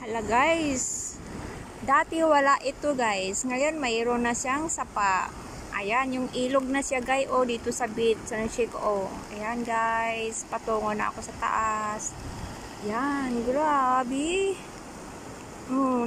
Hala guys, dati wala ito guys, ngayon mayroon na siyang sapa. Ayan, yung ilog na siya guys, oh, dito sa beach, sa shake, oh. Ayan guys, patungo na ako sa taas. Ayan, grabe.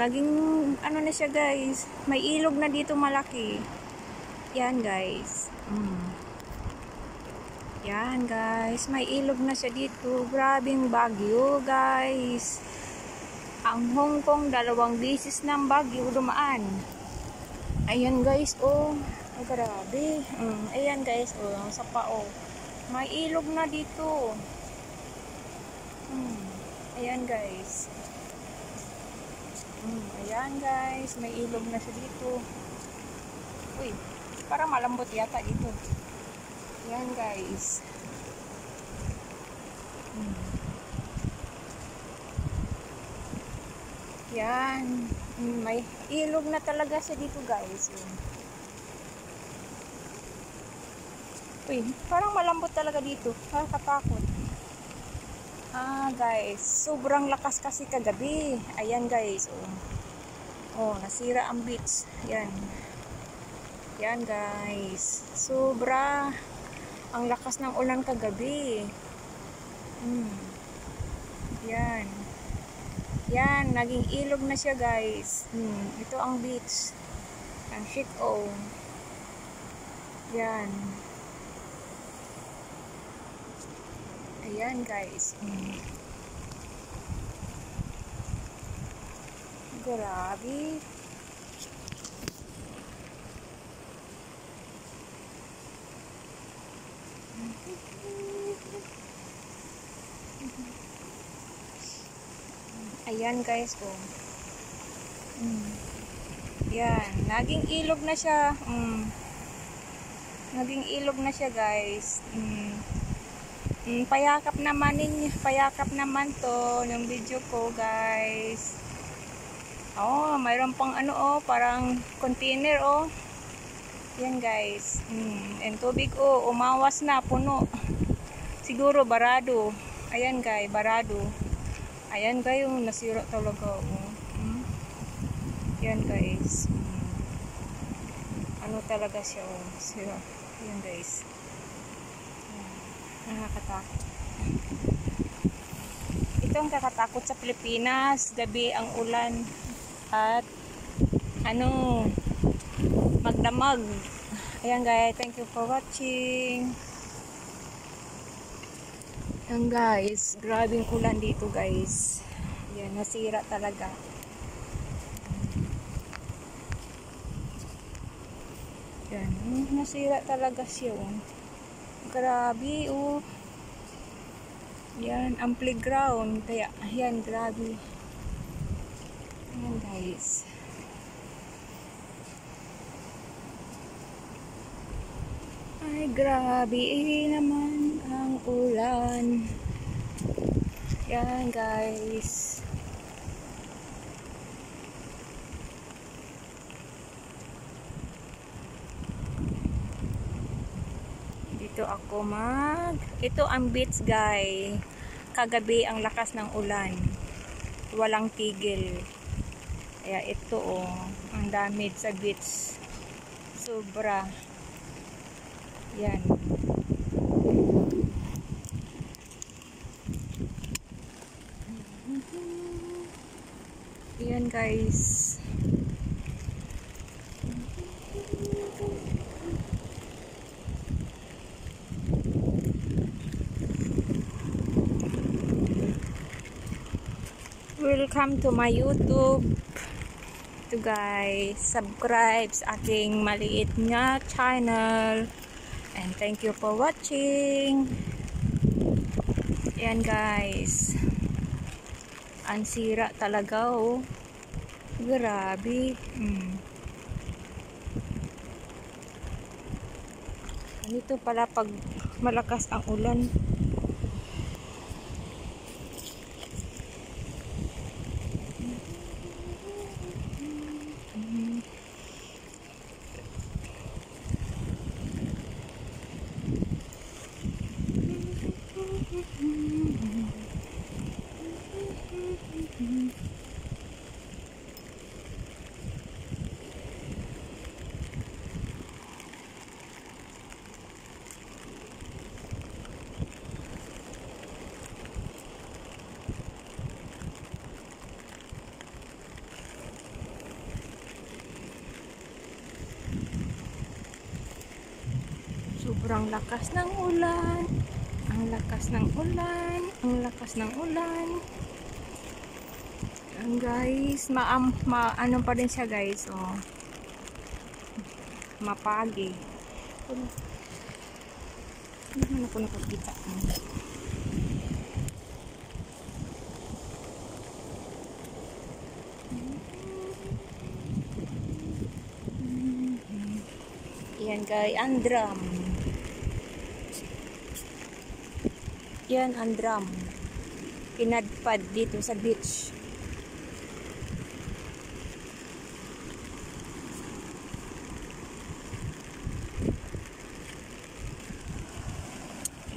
Naging ano na siya guys, may ilog na dito malaki. Ayan guys. Ayan guys, may ilog na siya dito. Grabing Baguio guys. Ang Hong Kong, 2 beses ng Baguio dumaan. Ayan guys, oh. Ay, grabe. Ayan guys, oh. Ang sapa, oh. May ilog na dito. Ayan guys. Ayan guys, may ilog na siya dito. Uy, parang malambot yata dito. Ayan guys. Yan. May ilog na talaga siya dito guys. Uy, parang malambot talaga dito. Nakakatakot. Guys, sobrang lakas kasi kagabi. Ayan guys. Oh, nasira ang beach. Yan. Yan guys. Sobra ang lakas ng ulan kagabi. Yan. Yan, naging ilog na siya guys. Ito ang beach. Ang shit, oh. Yan. Ayan guys. Grabe. Ayan guys, oh. Yan, naging ilog na siya. Naging ilog na siya guys. Payakap naman to yung video ko guys. Oh, mayroon pang ano, oh, parang container, oh. Yan guys. And tubig, oh, umawas na, puno. Siguro barado. Ayan guys, barado. Ayan guys, yung nasira talaga, oh. Yan guys. Ano talaga siya, oh. Sira. Yan guys. Nakakatakot. Ito ang kakatakot sa Pilipinas. Gabi ang ulan at ano, magdamag. Ayan guys, thank you for watching. Ayan guys, grabing ulan dito guys. Ayan, nasira talaga. Ayan, nasira talaga siya. Grabe, oh. Yan, ang playground. Kaya, ayan, grabe. Ayan, guys. Ay, grabe naman ang ulan. Yan, guys. Dito ako ito ang beach guys. Kagabi ang lakas ng ulan, walang tigil. Kaya ito, oh, ang dami sa beach, sobra. Yan. Yan guys. Welcome to my YouTube. Ito guys, subscribe sa aking maliit nga channel. And thank you for watching. Ayan guys. Ang sira talaga, oh. Grabe. Ganito pala pag malakas ang ulan. Sobrang lakas ng ulan. Ang lakas ng ulan. Ang lakas ng ulan. Ang guys, ano pa rin siya guys, oh. Mapagi. Hindi ako nakakita. Yan guys, ang drum. Yan ang drum. Pinadpad dito sa beach.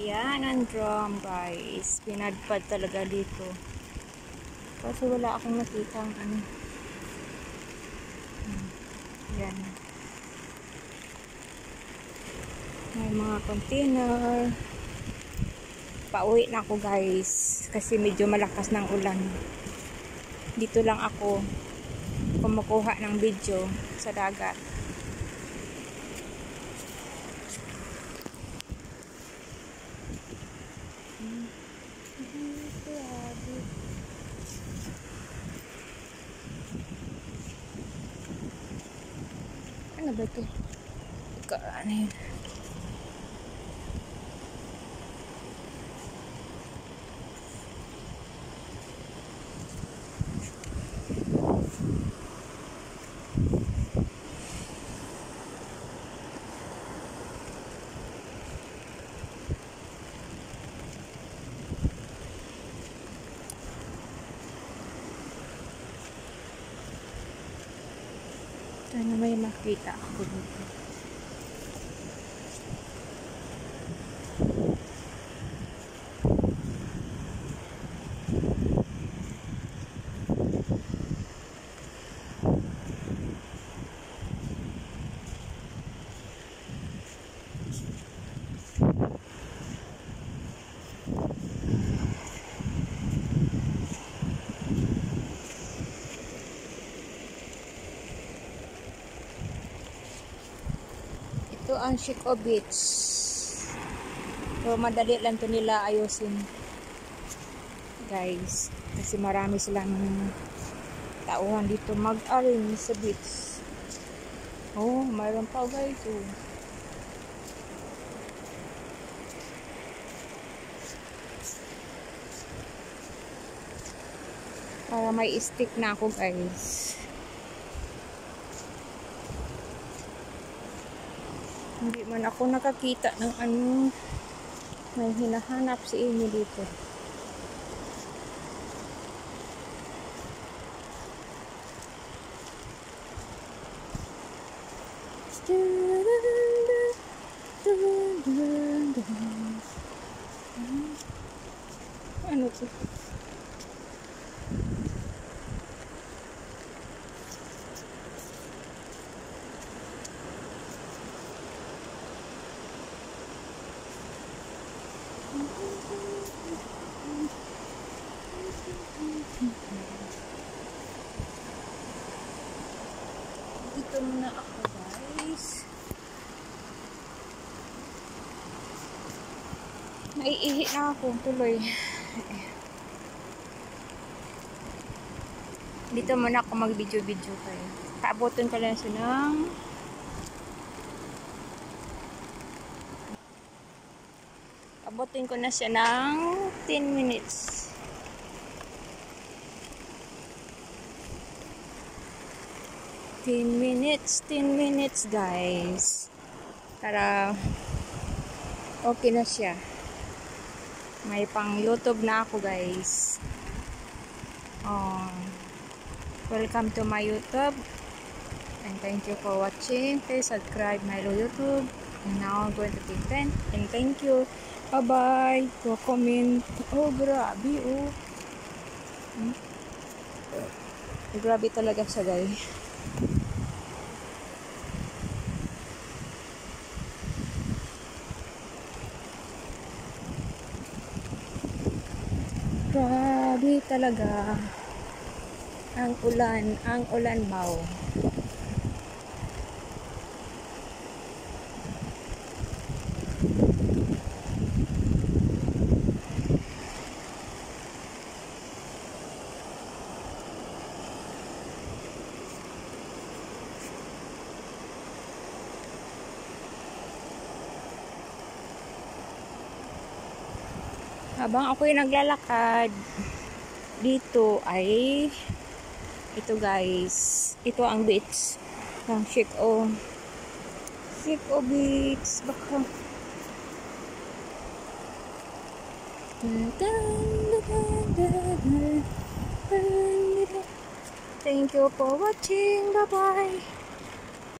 Yan ang drum guys. Pinadpad talaga dito. Kasi wala akong nakita ang ano. Yan. May mga container. Pauwi na ako guys. Kasi medyo malakas ng ulan. Dito lang ako kumukuha ng video sa dagat. Ano ba ito? Ano yun? Sana may makita ako dito. Ito ang Chico Beach. So, madali lang to nila ayusin. Guys. Kasi marami silang tauhan dito mag-arrange sa beach. Oh, mayroon pa guys. Oh. Para may stick na ako guys. Hindi man ako nakakita ng ano. May hinahanap si Amy dito. Ano to? Dito muna ako guys. Naiihi na ako tuloy. Dito muna ako mag-video-video kayo. Paabotin ko lang siya ng abutin ko na siya ng 10 minutes. Ten minutes guys. Para okay na siya. May pang YouTube na ako guys. Welcome to my YouTube. And thank you for watching. Please subscribe my YouTube. And now I'm going to content. And thank you. Bye-bye. To comment. Oh, grabe oh. Grabe talaga siya guys. Grabe talaga ang ulan mau. Habang ako'y naglalakad, dito ay ito guys, ito ang beach ng Siek-O Beach. Baka thank you for watching. Bye bye.